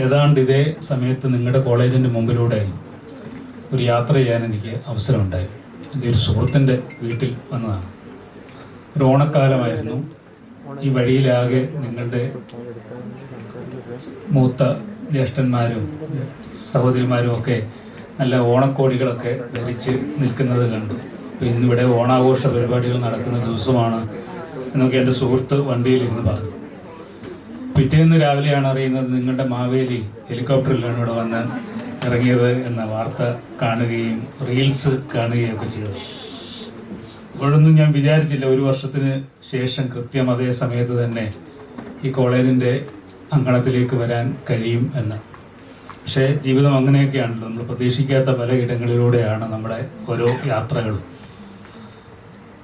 ഏതാണ്ട് ഇതേ സമയത്ത് നിങ്ങളുടെ കോളേജിൻ്റെ മുമ്പിലൂടെ ഒരു യാത്ര ചെയ്യാൻ എനിക്ക് അവസരമുണ്ടായി. എൻ്റെ ഒരു സുഹൃത്തിൻ്റെ വീട്ടിൽ വന്നതാണ്. ഒരു ഓണക്കാലമായിരുന്നു. ഈ വഴിയിലാകെ നിങ്ങളുടെ മൂത്ത ജ്യേഷ്ഠന്മാരും സഹോദരിമാരും ഒക്കെ നല്ല ഓണക്കോടികളൊക്കെ ധരിച്ച് നിൽക്കുന്നത് കണ്ടു. അപ്പോൾ ഇന്നിവിടെ ഓണാഘോഷ പരിപാടികൾ നടക്കുന്ന ദിവസമാണ് എന്നൊക്കെ എൻ്റെ സുഹൃത്ത് വണ്ടിയിലിരുന്ന് പറഞ്ഞു. പിറ്റേന്ന് രാവിലെയാണ് അറിയുന്നത് നിങ്ങളുടെ മാവേലി ഹെലികോപ്റ്ററിലാണ് ഇവിടെ വന്ന് ഇറങ്ങിയത് എന്ന വാർത്ത കാണുകയും റീൽസ് കാണുകയും ഒക്കെ ചെയ്തു. അപ്പോഴൊന്നും ഞാൻ വിചാരിച്ചില്ല ഒരു വർഷത്തിന് ശേഷം കൃത്യം അതേ സമയത്ത് തന്നെ ഈ കോളേജിൻ്റെ അങ്കണത്തിലേക്ക് വരാൻ കഴിയും എന്ന്. പക്ഷേ ജീവിതം അങ്ങനെയൊക്കെയാണല്ലോ, നമ്മൾ പ്രതീക്ഷിക്കാത്ത പല ഇടങ്ങളിലൂടെയാണ് നമ്മുടെ ഓരോ യാത്രകളും.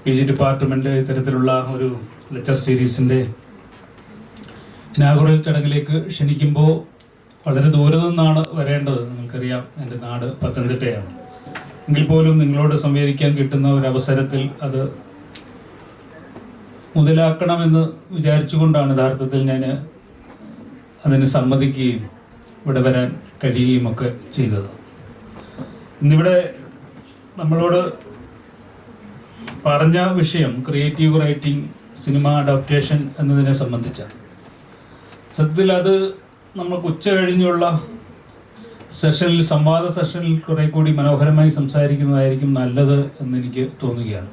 PG ഡിപ്പാർട്ട്മെൻറ്റ് ഇത്തരത്തിലുള്ള ഒരു ലെക്ചർ സീരീസിൻ്റെ ഇനാഗുറൽ ചടങ്ങിലേക്ക് ക്ഷണിക്കുമ്പോൾ വളരെ ദൂരെ നിന്നാണ് വരേണ്ടത്. നിങ്ങൾക്കറിയാം, എൻ്റെ നാട് പത്തനംതിട്ടയാണ്. എങ്കിൽ പോലും നിങ്ങളോട് സംവേദിക്കാൻ കിട്ടുന്ന ഒരു അവസരത്തിൽ അത് മുതലാക്കണമെന്ന് വിചാരിച്ചുകൊണ്ടാണ് യഥാർത്ഥത്തിൽ ഞാൻ അതിന് സമ്മതിക്കുകയും ഇവിടെ വരാൻ കഴിയുകയും ഒക്കെ ചെയ്തത്. ഇന്നിവിടെ നമ്മളോട് പറഞ്ഞ വിഷയം ക്രിയേറ്റീവ് റൈറ്റിംഗ്, സിനിമ അഡാപ്റ്റേഷൻ എന്നതിനെ സംബന്ധിച്ചാണ്. സത്യത്തിൽ അത് നമുക്ക് ഉച്ച കഴിഞ്ഞുള്ള സെഷനിൽ, സംവാദ സെഷനിൽ കുറെ കൂടി മനോഹരമായി സംസാരിക്കുന്നതായിരിക്കും നല്ലത് എന്നെനിക്ക് തോന്നുകയാണ്.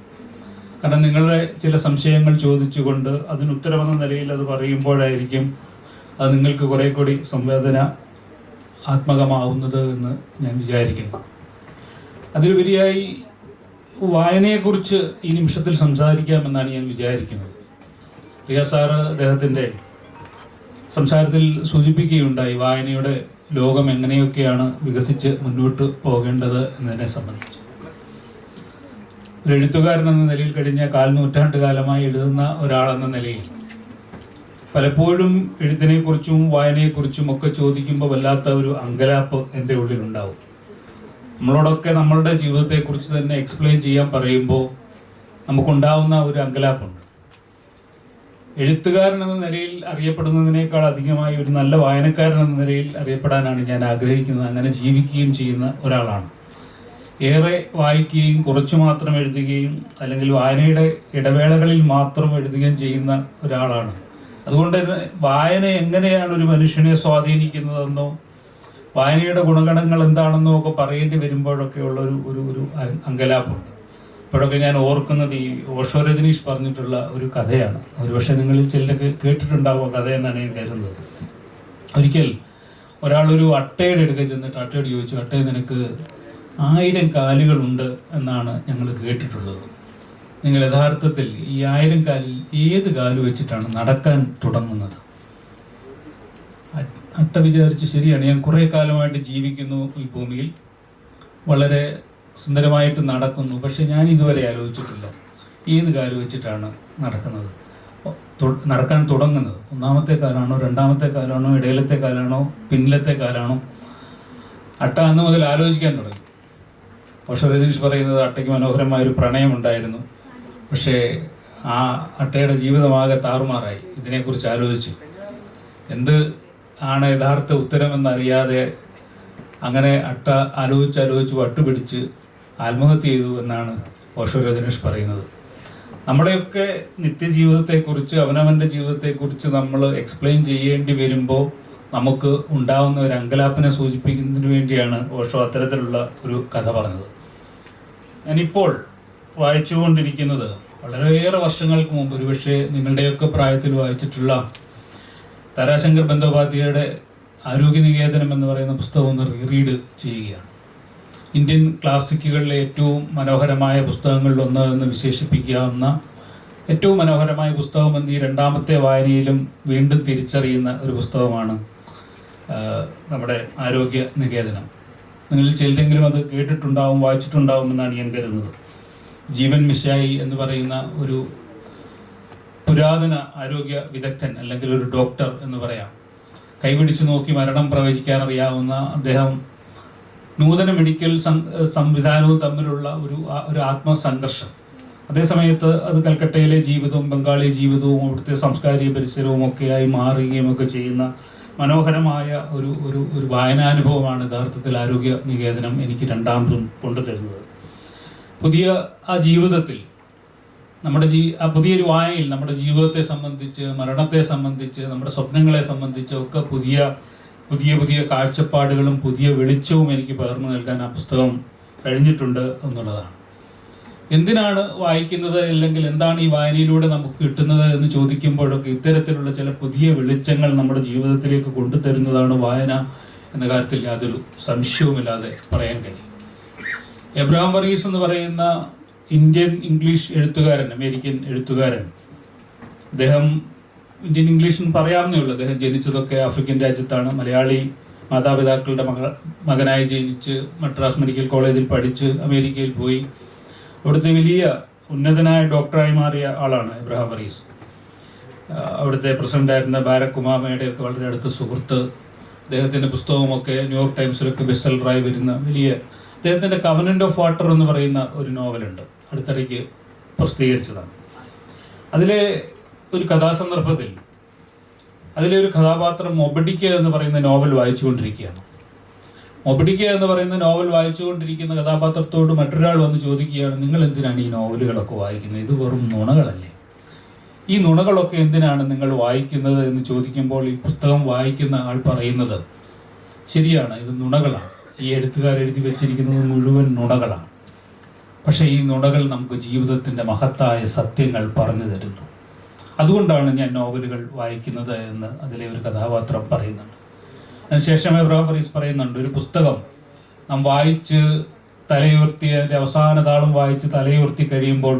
കാരണം നിങ്ങളുടെ ചില സംശയങ്ങൾ ചോദിച്ചുകൊണ്ട് അതിന് ഉത്തരമെന്ന നിലയിൽ അത് പറയുമ്പോഴായിരിക്കും അത് നിങ്ങൾക്ക് കുറെ കൂടി സംവേദന ആത്മകമാവുന്നത് എന്ന് ഞാൻ വിചാരിക്കുന്നു. അതിലുപരിയായി വായനയെക്കുറിച്ച് ഈ നിമിഷത്തിൽ സംസാരിക്കാമെന്നാണ് ഞാൻ വിചാരിക്കുന്നത്. റിയ സാറ് അദ്ദേഹത്തിൻ്റെ സംസാരത്തിൽ സൂചിപ്പിക്കുകയുണ്ടായി വായനയുടെ ലോകം എങ്ങനെയൊക്കെയാണ് വികസിച്ച് മുന്നോട്ട് പോകേണ്ടത് എന്നതിനെ സംബന്ധിച്ച്. ഒരു എഴുത്തുകാരൻ എന്ന നിലയിൽ കഴിഞ്ഞ 4 നൂറ്റാണ്ട് കാലമായി എഴുതുന്ന ഒരാളെന്ന നിലയിൽ പലപ്പോഴും എഴുത്തിനെക്കുറിച്ചും വായനയെക്കുറിച്ചും ഒക്കെ ചോദിക്കുമ്പോൾ വല്ലാത്ത ഒരു അങ്കലാപ്പ് എൻ്റെ ഉള്ളിലുണ്ടാവും. നമ്മളോടൊക്കെ നമ്മളുടെ ജീവിതത്തെക്കുറിച്ച് തന്നെ എക്സ്പ്ലെയിൻ ചെയ്യാൻ പറയുമ്പോൾ നമുക്കുണ്ടാവുന്ന ഒരു അങ്കലാപ്പുണ്ട്. എഴുത്തുകാരൻ എന്ന നിലയിൽ അറിയപ്പെടുന്നതിനേക്കാൾ അധികമായി ഒരു നല്ല വായനക്കാരൻ എന്ന നിലയിൽ അറിയപ്പെടാനാണ് ഞാൻ ആഗ്രഹിക്കുന്നത്. അങ്ങനെ ജീവിക്കുകയും ചെയ്യുന്ന ഒരാളാണ്. ഏറെ വായിക്കുകയും കുറച്ചു മാത്രം എഴുതുകയും അല്ലെങ്കിൽ വായനയുടെ ഇടവേളകളിൽ മാത്രം എഴുതുകയും ചെയ്യുന്ന ഒരാളാണ്. അതുകൊണ്ട് തന്നെ വായന എങ്ങനെയാണ് ഒരു മനുഷ്യനെ സ്വാധീനിക്കുന്നതെന്നോ വായനയുടെ ഗുണഗണങ്ങൾ എന്താണെന്നോ ഒക്കെ പറയേണ്ടി വരുമ്പോഴൊക്കെ ഉള്ള ഒരു അങ്കലാപ്പുണ്ട്. ഇപ്പോഴൊക്കെ ഞാൻ ഓർക്കുന്നത് ഈ ഓഷോ രജനീഷ് പറഞ്ഞിട്ടുള്ള ഒരു കഥയാണ്. ഒരുപക്ഷെ നിങ്ങളിൽ ചിലരൊക്കെ കേട്ടിട്ടുണ്ടാവുക കഥയെന്നാണ് ഞാൻ കരുതുന്നത്. ഒരിക്കൽ ഒരാളൊരു അട്ടയുടെ അടുക്ക ചെന്നിട്ട് അട്ടയോട് ചോദിച്ചു, അട്ടയെ നിനക്ക് 1000 കാലുകളുണ്ട് എന്നാണ് ഞങ്ങൾ കേട്ടിട്ടുള്ളത്. നിങ്ങൾ യഥാർത്ഥത്തിൽ ഈ 1000 കാലിൽ ഏത് കാല് വെച്ചിട്ടാണ് നടക്കാൻ തുടങ്ങുന്നത്? അട്ട വിചാരിച്ച്, ശരിയാണ്, ഞാൻ കുറേ കാലമായിട്ട് ജീവിക്കുന്നു ഈ ഭൂമിയിൽ, വളരെ സുന്ദരമായിട്ട് നടക്കുന്നു, പക്ഷെ ഞാൻ ഇതുവരെ ആലോചിച്ചിട്ടില്ല ഏത് കാല് വെച്ചിട്ടാണ് നടക്കാൻ തുടങ്ങുന്നത്. 1-ാമത്തെ കാലാണോ, 2-ാമത്തെ കാലാണോ, ഇടയിലത്തെ കാലാണോ, പിന്നിലത്തെ കാലാണോ? അട്ട അന്ന് മുതൽ ആലോചിക്കാൻ തുടങ്ങി. ഓഷോ രജനീഷ് പറയുന്നത് അട്ടയ്ക്ക് മനോഹരമായൊരു പ്രണയമുണ്ടായിരുന്നു, പക്ഷേ ആ അട്ടയുടെ ജീവിതമാകെ താറുമാറായി ഇതിനെക്കുറിച്ച് ആലോചിച്ച്. എന്ത് ആണ് യഥാർത്ഥ ഉത്തരമെന്നറിയാതെ അങ്ങനെ അട്ട ആലോചിച്ച് വട്ടുപിടിച്ച് ആത്മഹത്യ ചെയ്തു എന്നാണ് ഓഷോ രജനീഷ് പറയുന്നത്. നമ്മുടെയൊക്കെ നിത്യജീവിതത്തെക്കുറിച്ച്, അവനവൻ്റെ ജീവിതത്തെക്കുറിച്ച് നമ്മൾ എക്സ്പ്ലെയിൻ ചെയ്യേണ്ടി വരുമ്പോൾ നമുക്ക് ഉണ്ടാവുന്ന ഒരു അങ്കലാപ്പിനെ സൂചിപ്പിക്കുന്നതിന് വേണ്ടിയാണ് ഓഷോ അത്തരത്തിലുള്ള ഒരു കഥ പറഞ്ഞത്. ഞാനിപ്പോൾ വായിച്ചുകൊണ്ടിരിക്കുന്നത് വളരെയേറെ വർഷങ്ങൾക്ക് മുമ്പ്, ഒരുപക്ഷെ നിങ്ങളുടെയൊക്കെ പ്രായത്തിൽ വായിച്ചിട്ടുള്ള താരാശങ്കർ ബന്ദോപാധ്യായയുടെ ആരോഗ്യനികേതനം എന്ന് പറയുന്ന പുസ്തകം ഒന്ന് റീഡ് ചെയ്യുകയാണ്. ഇന്ത്യൻ ക്ലാസിക്കുകളിലെ ഏറ്റവും മനോഹരമായ പുസ്തകങ്ങളിൽ ഒന്ന് എന്ന് വിശേഷിപ്പിക്കാവുന്ന ഏറ്റവും മനോഹരമായ പുസ്തകം എന്ന് ഈ 2-ാമത്തെ വായനയിലും വീണ്ടും തിരിച്ചറിയുന്ന ഒരു പുസ്തകമാണ് നമ്മുടെ ആരോഗ്യ നികേതനം. നിങ്ങളിൽ ചിലരെങ്കിലും അത് കേട്ടിട്ടുണ്ടാവും, വായിച്ചിട്ടുണ്ടാവും എന്നാണ് ഞാൻ കരുതുന്നത്. ജീവൻ മിശായി എന്ന് പറയുന്ന ഒരു പുരാതന ആരോഗ്യ വിദഗ്ധൻ അല്ലെങ്കിൽ ഒരു ഡോക്ടർ എന്ന് പറയാം, കൈപിടിച്ചു നോക്കി മരണം പ്രവചിക്കാൻ അറിയാവുന്ന അദ്ദേഹം നൂതന മെഡിക്കൽ സംവിധാനവും തമ്മിലുള്ള ഒരു ആത്മസംഘർഷം. അതേസമയത്ത് അത് കൽക്കട്ടയിലെ ജീവിതവും ബംഗാളി ജീവിതവും അവിടുത്തെ സാംസ്കാരിക പരിസരവും ഒക്കെയായി മാറുകയും ഒക്കെ ചെയ്യുന്ന മനോഹരമായ ഒരു ഒരു ഒരു വായനാനുഭവമാണ് യഥാർത്ഥത്തിൽ ആരോഗ്യ നികേതനം എനിക്ക് രണ്ടാമതും കൊണ്ടുതരുന്നത്. പുതിയ ആ ജീവിതത്തിൽ ആ പുതിയൊരു വായനയിൽ നമ്മുടെ ജീവിതത്തെ സംബന്ധിച്ച്, മരണത്തെ സംബന്ധിച്ച്, നമ്മുടെ സ്വപ്നങ്ങളെ സംബന്ധിച്ച് ഒക്കെ പുതിയ പുതിയ പുതിയ കാഴ്ചപ്പാടുകളും പുതിയ വെളിച്ചവും എനിക്ക് പകർന്നു നൽകാൻ ആ പുസ്തകം കഴിഞ്ഞിട്ടുണ്ട് എന്നുള്ളതാണ്. എന്തിനാണ് വായിക്കുന്നത്, അല്ലെങ്കിൽ എന്താണ് ഈ വായനയിലൂടെ നമുക്ക് കിട്ടുന്നത് എന്ന് ചോദിക്കുമ്പോഴൊക്കെ ഇത്തരത്തിലുള്ള ചില പുതിയ വെളിച്ചങ്ങൾ നമ്മുടെ ജീവിതത്തിലേക്ക് കൊണ്ടുതരുന്നതാണ് വായന എന്ന കാര്യത്തിൽ യാതൊരു സംശയവുമില്ലാതെ പറയാൻ കഴിയും. എബ്രഹാം വർഗീസ് എന്ന് പറയുന്ന ഇന്ത്യൻ ഇംഗ്ലീഷ് എഴുത്തുകാരൻ, അമേരിക്കൻ എഴുത്തുകാരൻ, അദ്ദേഹം ഇന്ത്യൻ ഇംഗ്ലീഷ് പറയാവുന്നേ ഉള്ളൂ. അദ്ദേഹം ജനിച്ചതൊക്കെ ആഫ്രിക്കൻ രാജ്യത്താണ്. മലയാളി മാതാപിതാക്കളുടെ മകനായി ജനിച്ച് മദ്രാസ് മെഡിക്കൽ കോളേജിൽ പഠിച്ച് അമേരിക്കയിൽ പോയി അവിടുത്തെ വലിയ ഉന്നതനായ ഡോക്ടറായി മാറിയ ആളാണ് എബ്രഹാം വർഗീസ്. അവിടുത്തെ പ്രസിഡന്റായിരുന്ന ബാരക് ഒബാമയുടെ ഒക്കെ വളരെ അടുത്ത സുഹൃത്ത്. അദ്ദേഹത്തിൻ്റെ പുസ്തകമൊക്കെ ന്യൂയോർക്ക് ടൈംസിലൊക്കെ ബെസ്റ്റ് സെല്ലറായി വരുന്ന വലിയ അദ്ദേഹത്തിൻ്റെ കവനന്റ് ഓഫ് വാട്ടർ എന്ന് പറയുന്ന ഒരു നോവലുണ്ട്, അടുത്തിടയ്ക്ക് പ്രസിദ്ധീകരിച്ചതാണ്. അതിലെ ഒരു കഥാസന്ദർഭത്തിൽ അതിലെ ഒരു കഥാപാത്രം മൊബഡിക്ക എന്ന് പറയുന്ന നോവൽ വായിച്ചുകൊണ്ടിരിക്കുകയാണ്. മൊബഡിക്ക എന്ന് പറയുന്ന നോവൽ വായിച്ചുകൊണ്ടിരിക്കുന്ന കഥാപാത്രത്തോട് മറ്റൊരാൾ വന്ന് ചോദിക്കുകയാണ്, നിങ്ങൾ എന്തിനാണ് ഈ നോവലുകളൊക്കെ വായിക്കുന്നത്? ഇത് വെറും നുണകളല്ലേ? ഈ നുണകളൊക്കെ എന്തിനാണ് നിങ്ങൾ വായിക്കുന്നത് എന്ന് ചോദിക്കുമ്പോൾ ഈ പുസ്തകം വായിക്കുന്ന ആൾ പറയുന്നത്, ശരിയാണ്, ഇത് നുണകളാണ്. ഈ എഴുത്തുകാരെഴുതി വെച്ചിരിക്കുന്നത് മുഴുവൻ നുണകളാണ്. പക്ഷേ ഈ നുണകൾ നമുക്ക് ജീവിതത്തിൻ്റെ മഹത്തായ സത്യങ്ങൾ പറഞ്ഞു തരുന്നു. അതുകൊണ്ടാണ് ഞാൻ നോവലുകൾ വായിക്കുന്നത് എന്ന് അതിലെ ഒരു കഥാപാത്രം പറയുന്നുണ്ട്. അതിനുശേഷം എബ്രഹാം വർഗീസ് പറയുന്നുണ്ട്, ഒരു പുസ്തകം നാം വായിച്ച് തലയുയർത്തി അതിൻ്റെ അവസാന താളം വായിച്ച് തലയുയർത്തി കഴിയുമ്പോൾ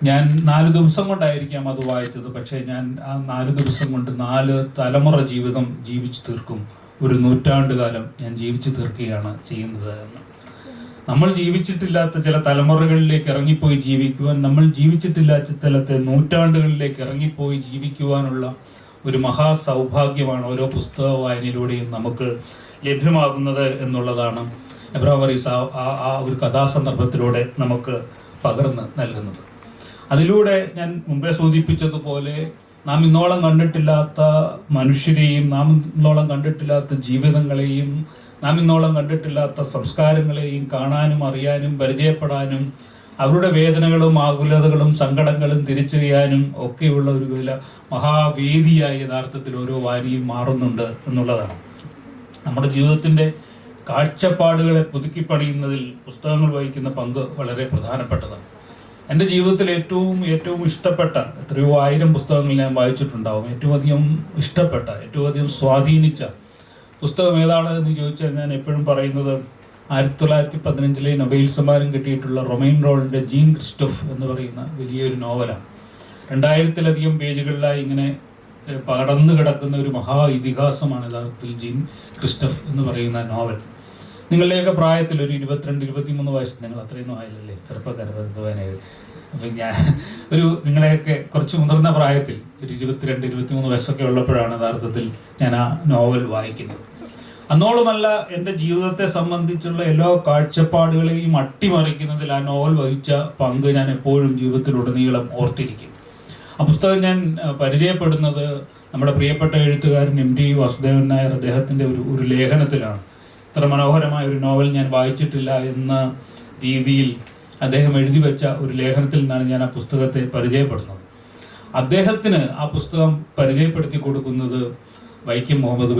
ഞാൻ 4 ദിവസം കൊണ്ടായിരിക്കാം അത് വായിച്ചത്, പക്ഷേ ഞാൻ ആ 4 ദിവസം കൊണ്ട് 4 തലമുറ ജീവിതം ജീവിച്ചു തീർക്കും, ഒരു നൂറ്റാണ്ട് കാലം ഞാൻ ജീവിച്ചു തീർക്കുകയാണ് ചെയ്യുന്നത് എന്ന്. നമ്മൾ ജീവിച്ചിട്ടില്ലാത്ത ചില തലമുറകളിലേക്ക് ഇറങ്ങിപ്പോയി ജീവിക്കുവാൻ, നമ്മൾ ജീവിച്ചിട്ടില്ലാത്ത ചിലത്തെ നൂറ്റാണ്ടുകളിലേക്ക് ഇറങ്ങിപ്പോയി ജീവിക്കുവാനുള്ള ഒരു മഹാസൗഭാഗ്യമാണ് ഓരോ പുസ്തക വായനയിലൂടെയും നമുക്ക് ലഭ്യമാകുന്നത് എന്നുള്ളതാണ് എബ്രഹാം വർഗീസ് ആ ഒരു കഥാസന്ദർഭത്തിലൂടെ നമുക്ക് പകർന്ന് നൽകുന്നത്. അതിലൂടെ ഞാൻ മുമ്പേ സൂചിപ്പിച്ചതുപോലെ നാം ഇന്നോളം കണ്ടിട്ടില്ലാത്ത മനുഷ്യരെയും, നാം ഇന്നോളം കണ്ടിട്ടില്ലാത്ത ജീവിതങ്ങളെയും, നാം ഇന്നോളം കണ്ടിട്ടില്ലാത്ത സംസ്കാരങ്ങളെയും കാണാനും അറിയാനും പരിചയപ്പെടാനും അവരുടെ വേദനകളും ആകുലതകളും സങ്കടങ്ങളും തിരിച്ചറിയാനും ഒക്കെയുള്ള ഒരു വലിയ മഹാവേദിയായി യഥാർത്ഥത്തിൽ ഓരോ വായനയും മാറുന്നുണ്ട് എന്നുള്ളതാണ്. നമ്മുടെ ജീവിതത്തിൻ്റെ കാഴ്ചപ്പാടുകളെ പുതുക്കിപ്പണിയുന്നതിൽ പുസ്തകങ്ങൾ വഹിക്കുന്ന പങ്ക് വളരെ പ്രധാനപ്പെട്ടതാണ്. എൻ്റെ ജീവിതത്തിൽ ഏറ്റവും ഇഷ്ടപ്പെട്ട എത്രയോ 1000 പുസ്തകങ്ങൾ ഞാൻ വായിച്ചിട്ടുണ്ടാവും. ഏറ്റവും അധികം ഇഷ്ടപ്പെട്ട, ഏറ്റവും അധികം സ്വാധീനിച്ച പുസ്തകം ഏതാണ് എന്ന് ചോദിച്ചാൽ ഞാൻ എപ്പോഴും പറയുന്നത് 1915 നൊബേൽ സമ്മാനം കിട്ടിയിട്ടുള്ള റൊമൈൻ റോളിൻ്റെ ജീൻ ക്രിസ്റ്റഫ് എന്ന് പറയുന്ന വലിയൊരു നോവലാണ്. 2000-ലധികം പേജുകളിലായി ഇങ്ങനെ പടർന്നു കിടക്കുന്ന ഒരു മഹാ ഇതിഹാസമാണ് യഥാർത്ഥത്തിൽ ജീൻ ക്രിസ്റ്റഫ് എന്ന് പറയുന്ന നോവൽ. നിങ്ങളുടെയൊക്കെ പ്രായത്തിൽ ഒരു 22-23 വയസ്സ്, നിങ്ങൾ അത്രയൊന്നും ആയില്ലല്ലേ, ചെറുപ്പക്കാരനായത്. അപ്പം ഞാൻ നിങ്ങളെയൊക്കെ കുറച്ച് മുതിർന്ന പ്രായത്തിൽ ഒരു 22-23 വയസ്സൊക്കെ ഉള്ളപ്പോഴാണ് യഥാർത്ഥത്തിൽ ഞാൻ ആ നോവൽ വായിക്കുന്നത്. അന്നോളമല്ല എൻ്റെ ജീവിതത്തെ സംബന്ധിച്ചുള്ള എല്ലാ കാഴ്ചപ്പാടുകളെയും അട്ടിമറിക്കുന്നതിൽ ആ നോവൽ വഹിച്ച പങ്ക് ഞാൻ എപ്പോഴും ജീവിതത്തിലുടനീളം ഓർത്തിരിക്കും. ആ പുസ്തകം ഞാൻ പരിചയപ്പെടുന്നത് നമ്മുടെ പ്രിയപ്പെട്ട എഴുത്തുകാരൻ MT വാസുദേവൻ നായർ അദ്ദേഹത്തിൻ്റെ ഒരു ലേഖനത്തിലാണ്. ഇത്ര മനോഹരമായ ഒരു നോവൽ ഞാൻ വായിച്ചിട്ടില്ല എന്ന രീതിയിൽ അദ്ദേഹം എഴുതി വെച്ച ഒരു ലേഖനത്തിൽ നിന്നാണ് ഞാൻ ആ പുസ്തകത്തെ പരിചയപ്പെടുന്നത്. അദ്ദേഹത്തിന് ആ പുസ്തകം പരിചയപ്പെടുത്തി കൊടുക്കുന്നത് വൈക്കം മുഹമ്മദ്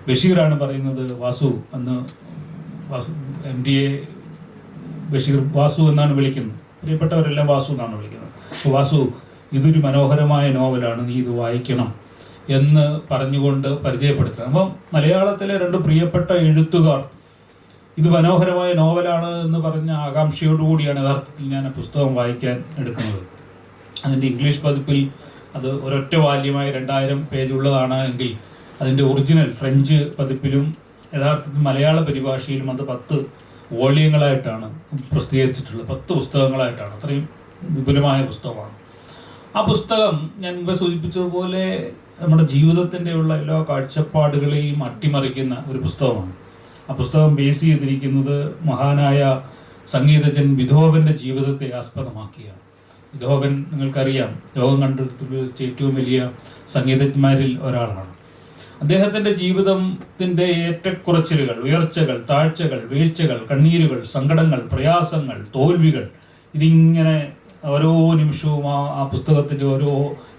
ബഷീറാണ് പറയുന്നത്, വാസു എന്ന് MTA ബഷീർ വാസു എന്നാണ് വിളിക്കുന്നത്, പ്രിയപ്പെട്ടവരെല്ലാം വാസു എന്നാണ് വിളിക്കുന്നത്. വാസു, ഇതൊരു മനോഹരമായ നോവലാണ്, നീ ഇത് വായിക്കണം എന്ന് പറഞ്ഞുകൊണ്ട് പരിചയപ്പെടുത്തുക. അപ്പം മലയാളത്തിലെ 2 പ്രിയപ്പെട്ട എഴുത്തുകാർ ഇത് മനോഹരമായ നോവലാണ് എന്ന് പറഞ്ഞ ആകാംക്ഷയോടുകൂടിയാണ് യഥാർത്ഥത്തിൽ ഞാൻ ആ പുസ്തകം വായിക്കാൻ എടുക്കുന്നത്. അതിൻ്റെ ഇംഗ്ലീഷ് പതിപ്പിൽ അത് ഒരൊറ്റ വാല്യമായി 2000 പേജുള്ളതാണ് എങ്കിൽ അതിൻ്റെ ഒറിജിനൽ ഫ്രഞ്ച് പതിപ്പിലും യഥാർത്ഥത്തിൽ മലയാള പരിഭാഷയിലും അത് 10 വോള്യങ്ങളായിട്ടാണ് പ്രസിദ്ധീകരിച്ചിട്ടുള്ളത്. 10 പുസ്തകങ്ങളായിട്ടാണ്. അത്രയും വിപുലമായ പുസ്തകമാണ്. ആ പുസ്തകം ഞാൻ മുമ്പ് സൂചിപ്പിച്ചതുപോലെ നമ്മുടെ ജീവിതത്തിൻ്റെ ഉള്ള എല്ലാ കാഴ്ചപ്പാടുകളെയും അട്ടിമറിക്കുന്ന ഒരു പുസ്തകമാണ്. ആ പുസ്തകം ബേസ് ചെയ്തിരിക്കുന്നത് മഹാനായ സംഗീതജ്ഞൻ ബിഥോവൻ്റെ ജീവിതത്തെ ആസ്പദമാക്കിയാണ്. ബിഥോവൻ നിങ്ങൾക്കറിയാം, ലോകം കണ്ടെടുത്തുള്ള ഏറ്റവും വലിയ സംഗീതജ്ഞന്മാരിൽ ഒരാളാണ്. അദ്ദേഹത്തിൻ്റെ ജീവിതത്തിൻ്റെ ഏറ്റക്കുറച്ചിലുകൾ, ഉയർച്ചകൾ, താഴ്ചകൾ, വീഴ്ചകൾ, കണ്ണീരുകൾ, സങ്കടങ്ങൾ, പ്രയാസങ്ങൾ, തോൽവികൾ, ഇതിങ്ങനെ ഓരോ നിമിഷവും ആ പുസ്തകത്തിൻ്റെ ഓരോ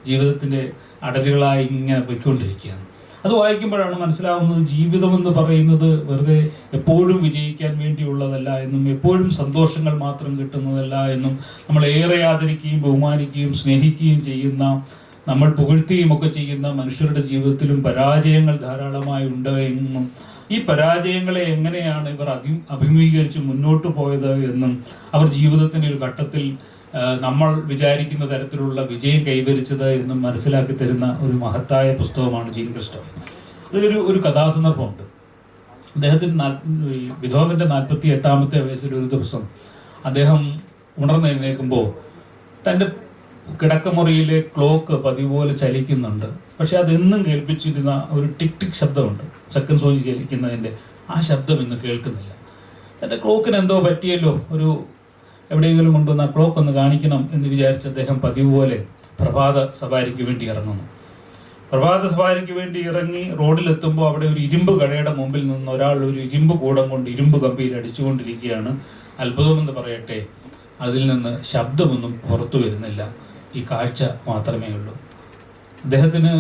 ജീവിതത്തിൻ്റെ അടരുകളായി ഇങ്ങനെ പോയിക്കൊണ്ടിരിക്കുകയാണ്. അത് വായിക്കുമ്പോഴാണ് മനസ്സിലാവുന്നത് ജീവിതമെന്ന് പറയുന്നത് വെറുതെ എപ്പോഴും വിജയിക്കാൻ വേണ്ടിയുള്ളതല്ല എന്നും എപ്പോഴും സന്തോഷങ്ങൾ മാത്രം കിട്ടുന്നതല്ല എന്നും നമ്മൾ ഏറെ ആദരിക്കുകയും ബഹുമാനിക്കുകയും സ്നേഹിക്കുകയും ചെയ്യുന്ന, നമ്മൾ പുകഴ്ത്തുകയും ഒക്കെ ചെയ്യുന്ന മനുഷ്യരുടെ ജീവിതത്തിലും പരാജയങ്ങൾ ധാരാളമായി ഉണ്ട് എന്നും ഈ പരാജയങ്ങളെ എങ്ങനെയാണ് ഇവർ അഭിമുഖീകരിച്ച് മുന്നോട്ട് പോയത് എന്നും അവർ ജീവിതത്തിൻ്റെ ഒരു ഘട്ടത്തിൽ നമ്മൾ വിചാരിക്കുന്ന തരത്തിലുള്ള വിജയം കൈവരിച്ചത് എന്നും മനസ്സിലാക്കി തരുന്ന ഒരു മഹത്തായ പുസ്തകമാണ് ജീൻ ക്രിസ്റ്റഫ്. അതിലൊരു കഥാസന്ദർഭമുണ്ട്. അദ്ദേഹത്തിന് ബിഥോവന്റെ 48ാമത്തെ വയസ്സിൽ ഒരു ദിവസം അദ്ദേഹം ഉണർന്നെഴുന്നേൽക്കുമ്പോൾ തൻ്റെ കിടക്കമുറിയിലെ ക്ലോക്ക് പതിവ് പോലെ ചലിക്കുന്നുണ്ട്. പക്ഷെ അതെന്നും കേൾപ്പിച്ചിരുന്ന ഒരു ടിക് ടിക് ശബ്ദമുണ്ട്, സെക്കൻഡ് സൂചി ചലിക്കുന്നതിൻ്റെ. ആ ശബ്ദം ഇന്ന് കേൾക്കുന്നില്ല. തൻ്റെ ക്ലോക്കിന് എന്തോ പറ്റിയല്ലോ, എവിടെയെങ്കിലും കൊണ്ടുവന്ന് ആ ക്ലോക്ക് ഒന്ന് കാണിക്കണം എന്ന് വിചാരിച്ച് അദ്ദേഹം പതിവ് പോലെ പ്രഭാത സവാരിക്ക് വേണ്ടി ഇറങ്ങുന്നു. പ്രഭാത സവാരിക്ക് വേണ്ടി ഇറങ്ങി റോഡിലെത്തുമ്പോൾ അവിടെ ഒരു ഇരുമ്പ് കടയുടെ മുമ്പിൽ നിന്ന് ഒരാൾ ഒരു ഇരുമ്പ് കൂടം കൊണ്ട് ഇരുമ്പ് കമ്പിയിൽ അടിച്ചുകൊണ്ടിരിക്കുകയാണ്. അത്ഭുതമെന്ന് പറയട്ടെ, അതിൽ നിന്ന് ശബ്ദമൊന്നും പുറത്തു വരുന്നില്ല, ഈ കാഴ്ച മാത്രമേ ഉള്ളൂ. അദ്ദേഹത്തിന്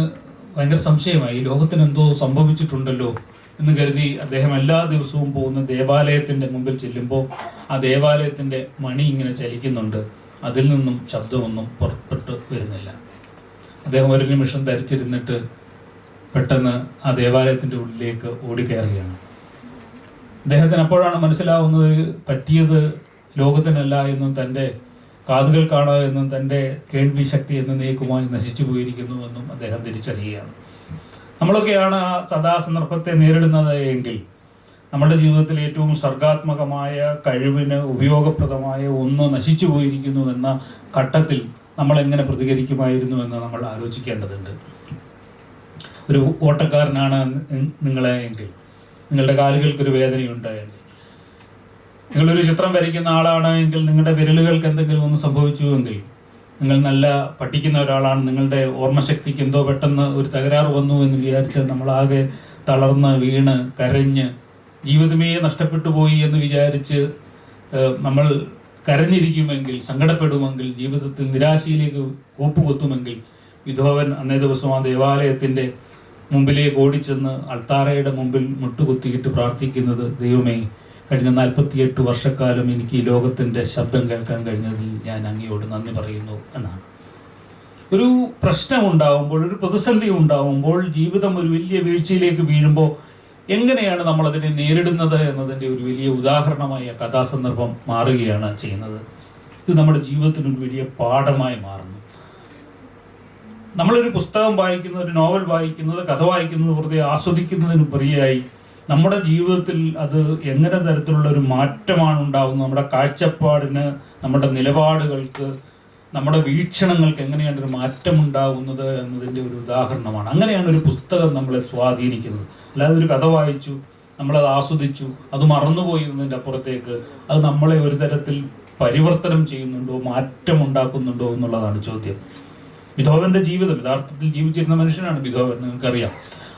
ഭയങ്കര സംശയമായി, ലോകത്തിന് എന്തോ സംഭവിച്ചിട്ടുണ്ടല്ലോ എന്ന് കരുതി അദ്ദേഹം എല്ലാ ദിവസവും പോകുന്ന ദേവാലയത്തിൻ്റെ മുമ്പിൽ ചെല്ലുമ്പോൾ ആ ദേവാലയത്തിൻ്റെ മണി ഇങ്ങനെ ചലിക്കുന്നുണ്ട്, അതിൽ നിന്നും ശബ്ദമൊന്നും പുറപ്പെട്ട് വരുന്നില്ല. അദ്ദേഹം ഒരു നിമിഷം ധരിച്ചിരുന്നിട്ട് പെട്ടെന്ന് ആ ദേവാലയത്തിൻ്റെ ഉള്ളിലേക്ക് ഓടിക്കയറുകയാണ്. അദ്ദേഹത്തിന് അപ്പോഴാണ് മനസ്സിലാവുന്നത് പറ്റിയത് ലോകത്തിനല്ല എന്നും തൻ്റെ കാതുകൾ കാണുക എന്നും തൻ്റെ കേൾവി ശക്തി എന്നേക്കുമായി നശിച്ചു പോയിരിക്കുന്നുവെന്നും അദ്ദേഹം തിരിച്ചറിയുകയാണ്. നമ്മളൊക്കെയാണ് ആ സന്ദർഭത്തെ നേരിടുന്നത് എങ്കിൽ നമ്മുടെ ജീവിതത്തിൽ ഏറ്റവും സർഗാത്മകമായ കഴിവിന് ഉപയോഗപ്രദമായ ഒന്ന് നശിച്ചു പോയിരിക്കുന്നു എന്ന ഘട്ടത്തിൽ നമ്മൾ എങ്ങനെ പ്രതികരിക്കുമായിരുന്നു എന്ന് നമ്മൾ ആലോചിക്കേണ്ടതുണ്ട്. ഒരു ഓട്ടക്കാരനാണ് നിങ്ങളെ എങ്കിൽ, നിങ്ങളുടെ കാലുകൾക്കൊരു വേദനയുണ്ട് എങ്കിൽ, നിങ്ങളൊരു ചിത്രം വരയ്ക്കുന്ന ആളാണ് എങ്കിൽ, നിങ്ങളുടെ വിരലുകൾക്ക് എന്തെങ്കിലും ഒന്ന് സംഭവിച്ചുവെങ്കിൽ, നിങ്ങൾ നല്ല പഠിക്കുന്ന ഒരാളാണ്, നിങ്ങളുടെ ഓർമ്മശക്തിക്ക് എന്തോ പെട്ടെന്ന് ഒരു തകരാറ് വന്നു എന്ന് വിചാരിച്ച് നമ്മളാകെ തളർന്ന് വീണ് കരഞ്ഞ് ജീവിതമേ നഷ്ടപ്പെട്ടു പോയി എന്ന് വിചാരിച്ച് നമ്മൾ കരഞ്ഞിരിക്കുമെങ്കിൽ, സങ്കടപ്പെടുമെങ്കിൽ, ജീവിതത്തിൽ നിരാശയിലേക്ക് കൂപ്പുകൊത്തുമെങ്കിൽ, ബിഥോവൻ അന്നേ ദിവസം ആ ദേവാലയത്തിൻ്റെ മുമ്പിലേക്ക് ഓടിച്ചെന്ന് അൾത്താരയുടെ മുമ്പിൽ മുട്ടുകുത്തിയിട്ട് പ്രാർത്ഥിക്കുന്നത്, ദൈവമേ, കഴിഞ്ഞ 48 വർഷക്കാലം എനിക്ക് ഈ ലോകത്തിൻ്റെ ശബ്ദം കേൾക്കാൻ കഴിഞ്ഞതിൽ ഞാൻ അങ്ങയോട് നന്ദി പറയുന്നു എന്നാണ്. ഒരു പ്രശ്നമുണ്ടാവുമ്പോൾ, ഒരു പ്രതിസന്ധി ഉണ്ടാവുമ്പോൾ, ജീവിതം ഒരു വലിയ വീഴ്ചയിലേക്ക് വീഴുമ്പോൾ എങ്ങനെയാണ് നമ്മളതിനെ നേരിടുന്നത് എന്നതിൻ്റെ ഒരു വലിയ ഉദാഹരണമായി ആ കഥാസന്ദർഭം മാറുകയാണ് ചെയ്യുന്നത്. ഇത് നമ്മുടെ ജീവിതത്തിനൊരു വലിയ പാഠമായി മാറുന്നു. നമ്മളൊരു പുസ്തകം വായിക്കുന്നത്, ഒരു നോവൽ വായിക്കുന്നത്, കഥ വായിക്കുന്നത് വെറുതെ ആസ്വദിക്കുന്നതിന് ഉപരിയായി നമ്മുടെ ജീവിതത്തിൽ അത് എങ്ങനെ തരത്തിലുള്ള ഒരു മാറ്റമാണ് ഉണ്ടാകുന്നത്, നമ്മുടെ കാഴ്ചപ്പാടിന്, നമ്മുടെ നിലപാടുകൾക്ക്, നമ്മുടെ വീക്ഷണങ്ങൾക്ക് എങ്ങനെയാണ് ഒരു മാറ്റം ഉണ്ടാകുന്നത് എന്നതിൻ്റെ ഒരു ഉദാഹരണമാണ്. അങ്ങനെയാണ് ഒരു പുസ്തകം നമ്മളെ സ്വാധീനിക്കുന്നത്. അല്ലാതെ ഒരു കഥ വായിച്ചു, നമ്മളത് ആസ്വദിച്ചു, അത് മറന്നുപോയി എന്നതിൻ്റെ അപ്പുറത്തേക്ക് അത് നമ്മളെ ഒരു തരത്തിൽ പരിവർത്തനം ചെയ്യുന്നുണ്ടോ, മാറ്റം ഉണ്ടാക്കുന്നുണ്ടോ എന്നുള്ളതാണ് ചോദ്യം. ബിഥോവന്റെ ജീവിതം, യഥാർത്ഥത്തിൽ ജീവിച്ചിരുന്ന മനുഷ്യനാണ് ബിഥോവൻ, നിങ്ങൾക്കറിയാം.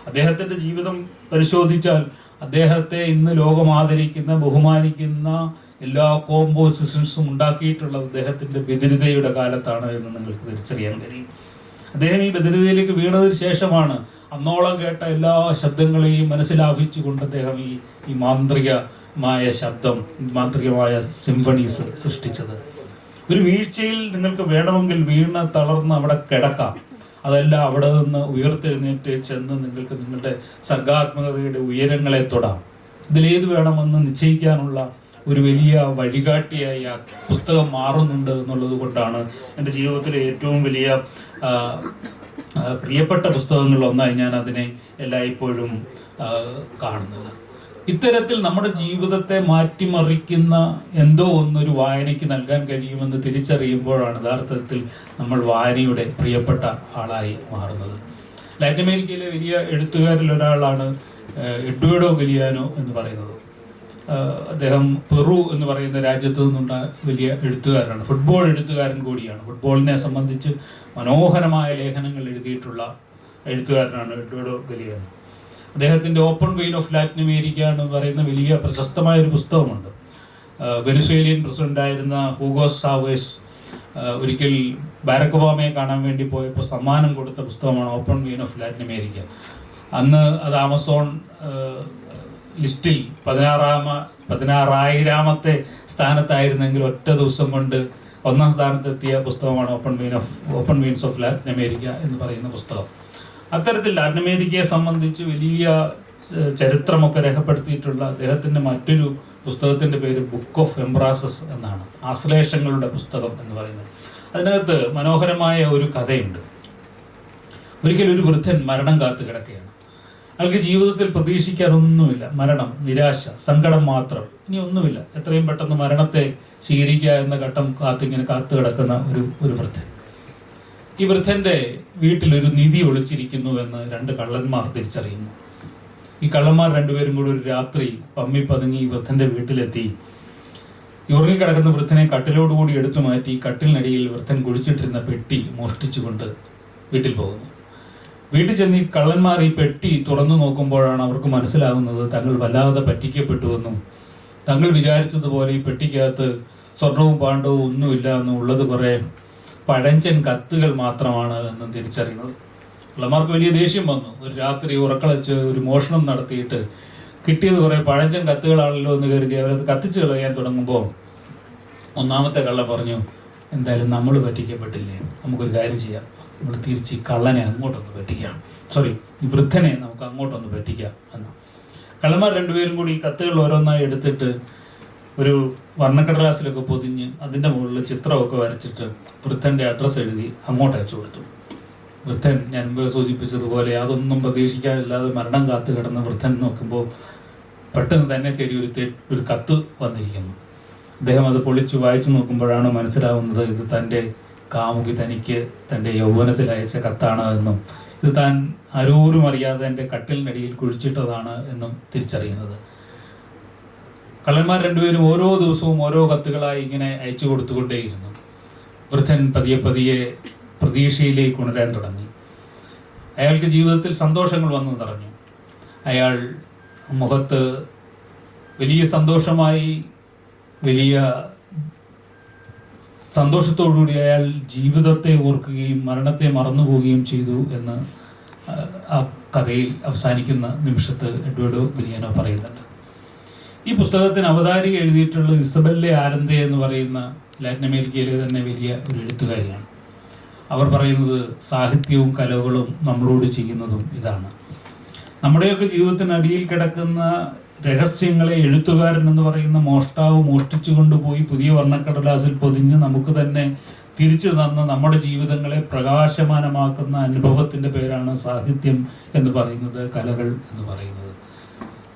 അദ്ദേഹത്തിൻ്റെ ജീവിതം പരിശോധിച്ചാൽ അദ്ദേഹത്തെ ഇന്ന് ലോകം ആദരിക്കുന്ന, ബഹുമാനിക്കുന്ന എല്ലാ കോമ്പോസിഷൻസും ഉണ്ടാക്കിയിട്ടുള്ളത് അദ്ദേഹത്തിൻ്റെ ബദിരതയുടെ കാലത്താണ് എന്ന് നിങ്ങൾക്ക് തിരിച്ചറിയാൻ കഴിയും. അദ്ദേഹം ഈ ബദിരതയിലേക്ക് വീണതിന് ശേഷമാണ് അന്നോളം കേട്ട എല്ലാ ശബ്ദങ്ങളെയും മനസ്സിലാഭിച്ചുകൊണ്ട് അദ്ദേഹം ഈ മാന്ത്രികമായ ശബ്ദം, മാന്ത്രികമായ സിംഫണീസ് സൃഷ്ടിച്ചത്. ഒരു വീഴ്ചയിൽ നിങ്ങൾക്ക് വേണമെങ്കിൽ വീണ് തളർന്ന് അവിടെ കിടക്കാം, അതല്ല അവിടെ നിന്ന് ഉയർത്തെഴുന്നേറ്റ് ചെന്ന് നിങ്ങൾക്ക് നിങ്ങളുടെ സർഗാത്മകതയുടെ ഉയരങ്ങളെ തൊടാം. ഇതിലേത് വേണമെന്ന് നിശ്ചയിക്കാനുള്ള ഒരു വലിയ വഴികാട്ടിയായി ആ പുസ്തകം മാറുന്നുണ്ട് എന്നുള്ളത് കൊണ്ടാണ് എൻ്റെ ജീവിതത്തിലെ ഏറ്റവും വലിയ പ്രിയപ്പെട്ട പുസ്തകങ്ങളിലൊന്നായി ഞാൻ അതിനെ എല്ലായ്പ്പോഴും കാണുന്നത്. ഇത്തരത്തിൽ നമ്മുടെ ജീവിതത്തെ മാറ്റിമറിക്കുന്ന എന്തോ ഒന്നൊരു വായനയ്ക്ക് നൽകാൻ കഴിയുമെന്ന് തിരിച്ചറിയുമ്പോഴാണ് യഥാർത്ഥത്തിൽ നമ്മൾ വായനയുടെ പ്രിയപ്പെട്ട ആളായി മാറുന്നത്. ലാറ്റിൻ അമേരിക്കയിലെ വലിയ എഴുത്തുകാരിൽ ഒരാളാണ് എഡ്വേർഡോ ഗലിയാനോ എന്ന് പറയുന്നത്. അദ്ദേഹം പെറു എന്ന് പറയുന്ന രാജ്യത്ത് നിന്നുള്ള വലിയ എഴുത്തുകാരനാണ്, ഫുട്ബോൾ എഴുത്തുകാരൻ കൂടിയാണ്. ഫുട്ബോളിനെ സംബന്ധിച്ച് മനോഹരമായ ലേഖനങ്ങൾ എഴുതിയിട്ടുള്ള എഴുത്തുകാരനാണ് എഡ്വേർഡോ ഗലിയാനോ. അദ്ദേഹത്തിൻ്റെ open vein of Latin America എന്ന് പറയുന്ന വലിയ പ്രശസ്തമായ ഒരു പുസ്തകമുണ്ട്. വെനസ്വേലിയൻ പ്രസിഡൻ്റായിരുന്ന ഹൂഗോ ചാവേസ് ഒരിക്കൽ ബാരക് ഒബാമയെ കാണാൻ വേണ്ടി പോയപ്പോൾ സമ്മാനം കൊടുത്ത പുസ്തകമാണ് open vein of Latin America. അന്ന് അത് ആമസോൺ ലിസ്റ്റിൽ 16,000-ാമത്തെ സ്ഥാനത്തായിരുന്നെങ്കിൽ ഒറ്റ ദിവസം കൊണ്ട് 1-ാം സ്ഥാനത്തെത്തിയ പുസ്തകമാണ് open veins of Latin America എന്ന് പറയുന്ന പുസ്തകം. അത്തരത്തിൽ ലാറ്റിൻ അമേരിക്കയെ സംബന്ധിച്ച് വലിയ ചരിത്രമൊക്കെ രേഖപ്പെടുത്തിയിട്ടുള്ള അദ്ദേഹത്തിൻ്റെ മറ്റൊരു പുസ്തകത്തിൻ്റെ പേര് ബുക്ക് ഓഫ് എംബ്രാസസ് എന്നാണ്, ആശ്ലേഷങ്ങളുടെ പുസ്തകം എന്ന് പറയുന്നത്. അതിനകത്ത് മനോഹരമായ ഒരു കഥയുണ്ട്. ഒരിക്കലും ഒരു വൃദ്ധൻ മരണം കാത്തു കിടക്കുകയാണ്. അയാൾക്ക് ജീവിതത്തിൽ പ്രതീക്ഷിക്കാനൊന്നുമില്ല, മരണം, നിരാശ, സങ്കടം മാത്രം, ഇനി ഒന്നുമില്ല. എത്രയും പെട്ടെന്ന് മരണത്തെ സ്വീകരിക്കുക എന്ന ഘട്ടം കാത്തിങ്ങനെ കാത്തു കിടക്കുന്ന ഒരു വൃദ്ധൻ. ഈ വൃദ്ധൻ്റെ വീട്ടിലൊരു നിധി ഒളിച്ചിരിക്കുന്നു എന്ന് 2 കള്ളന്മാർ തിരിച്ചറിയുന്നു. ഈ കള്ളന്മാർ 2 പേരും കൂടി ഒരു രാത്രി പമ്മി പതുങ്ങി ഈ വൃദ്ധൻ്റെ വീട്ടിലെത്തി ഉറങ്ങിക്കിടക്കുന്ന വൃദ്ധനെ കട്ടിലോടുകൂടി എടുത്തു മാറ്റി കട്ടിലിനടിയിൽ വൃദ്ധൻ കുഴിച്ചിട്ടിരുന്ന പെട്ടി മോഷ്ടിച്ചുകൊണ്ട് വീട്ടിൽ പോകുന്നു. വീട്ടിൽ ചെന്ന് ഈ കള്ളന്മാർ ഈ പെട്ടി തുറന്നു നോക്കുമ്പോഴാണ് അവർക്ക് മനസ്സിലാകുന്നത് തങ്ങൾ വല്ലാതെ പറ്റിക്കപ്പെട്ടുവെന്നും തങ്ങൾ വിചാരിച്ചതുപോലെ ഈ പെട്ടിക്കകത്ത് സ്വർണവും പാണ്ഡവും ഒന്നുമില്ല എന്നും ഉള്ളത് കുറേ പഴഞ്ചൻ കത്തുകൾ മാത്രമാണ് എന്നും തിരിച്ചറിയുന്നത്. കള്ളന്മാർക്ക് വലിയ ദേഷ്യം വന്നു. ഒരു രാത്രി ഉറക്കളച്ച് ഒരു മോഷണം നടത്തിയിട്ട് കിട്ടിയത് കുറേ പഴഞ്ചൻ കത്തുകളാണല്ലോ എന്ന് കരുതി അവരത് കത്തിച്ച് കളയാൻ തുടങ്ങുമ്പോൾ 1-ാമത്തെ കള്ളൻ പറഞ്ഞു, എന്തായാലും നമ്മൾ പറ്റിക്കപ്പെട്ടില്ലേ, നമുക്കൊരു കാര്യം ചെയ്യാം, നമ്മൾ തിരിച്ച് കള്ളനെ അങ്ങോട്ടൊന്ന് പറ്റിക്കാം, ഈ വൃദ്ധനെ നമുക്ക് അങ്ങോട്ടൊന്ന് പറ്റിക്കാം എന്ന്. കള്ളന്മാർ 2 പേരും കൂടി ഈ കത്തുകൾ ഓരോന്നായി എടുത്തിട്ട് ഒരു വർണ്ണക്കടലാസിലൊക്കെ പൊതിഞ്ഞ് അതിൻ്റെ മുകളിൽ ചിത്രമൊക്കെ വരച്ചിട്ട് വൃദ്ധൻ്റെ അഡ്രസ്സ് എഴുതി അങ്ങോട്ട് അയച്ചു കൊടുത്തു. വൃദ്ധൻ ഞാൻ മുമ്പ് സൂചിപ്പിച്ചതുപോലെ അതൊന്നും പ്രതീക്ഷിക്കാനില്ലാതെ മരണം കാത്തു കിടന്ന വൃദ്ധൻ നോക്കുമ്പോൾ പെട്ടെന്ന് തന്നെ തേടി ഒരു കത്ത് വന്നിരിക്കുന്നു. അദ്ദേഹം അത് പൊളിച്ചു വായിച്ചു നോക്കുമ്പോഴാണ് മനസ്സിലാവുന്നത് ഇത് തൻ്റെ കാമുകി തനിക്ക് തൻ്റെ യൗവനത്തിൽ അയച്ച കത്താണ് എന്നും ഇത് താൻ ആരോരും അറിയാതെ എൻ്റെ കട്ടിലിനടിയിൽ കുഴിച്ചിട്ടതാണ് എന്നും തിരിച്ചറിയുന്നത്. കള്ളന്മാർ 2 പേരും ഓരോ ദിവസവും ഓരോ കത്തുകളായി ഇങ്ങനെ അയച്ചു കൊടുത്തുകൊണ്ടേയിരുന്നു. വൃദ്ധൻ പതിയെ പതിയെ പ്രതീക്ഷയിലേക്ക് ഉണരാൻ തുടങ്ങി. അയാൾക്ക് ജീവിതത്തിൽ സന്തോഷങ്ങൾ വന്നു നിറഞ്ഞു. അയാൾ മുഖത്ത് വലിയ സന്തോഷമായി, വലിയ സന്തോഷത്തോടുകൂടി അയാൾ ജീവിതത്തെ ഓർക്കുകയും മരണത്തെ മറന്നുപോവുകയും ചെയ്തു എന്ന് ആ കഥയിൽ അവസാനിക്കുന്ന നിമിഷത്ത് എഡ്വേർഡോ ഗലിയാനോ പറയുന്നുണ്ട്. ഈ പുസ്തകത്തിന് അവതാരിക എഴുതിയിട്ടുള്ള ഇസബെല്ല ആരന്തെ എന്ന് പറയുന്ന ലാറ്റിൻ അമേരിക്കയിലെ തന്നെ വലിയ ഒരു എഴുത്തുകാരിയാണ്. അവർ പറയുന്നത് സാഹിത്യവും കലകളും നമ്മളോട് ചെയ്യുന്നതും ഇതാണ്. നമ്മുടെയൊക്കെ ജീവിതത്തിനടിയിൽ കിടക്കുന്ന രഹസ്യങ്ങളെ എഴുത്തുകാരൻ എന്ന് പറയുന്ന മോഷ്ടാവ് മോഷ്ടിച്ചു കൊണ്ടുപോയി പുതിയ വർണ്ണക്കടലാസിൽ പൊതിഞ്ഞ് നമുക്ക് തന്നെ തിരിച്ചു തന്ന നമ്മുടെ ജീവിതങ്ങളെ പ്രകാശമാനമാക്കുന്ന അനുഭവത്തിൻ്റെ പേരാണ് സാഹിത്യം എന്ന് പറയുന്നത്, കലകൾ എന്ന് പറയുന്നത്.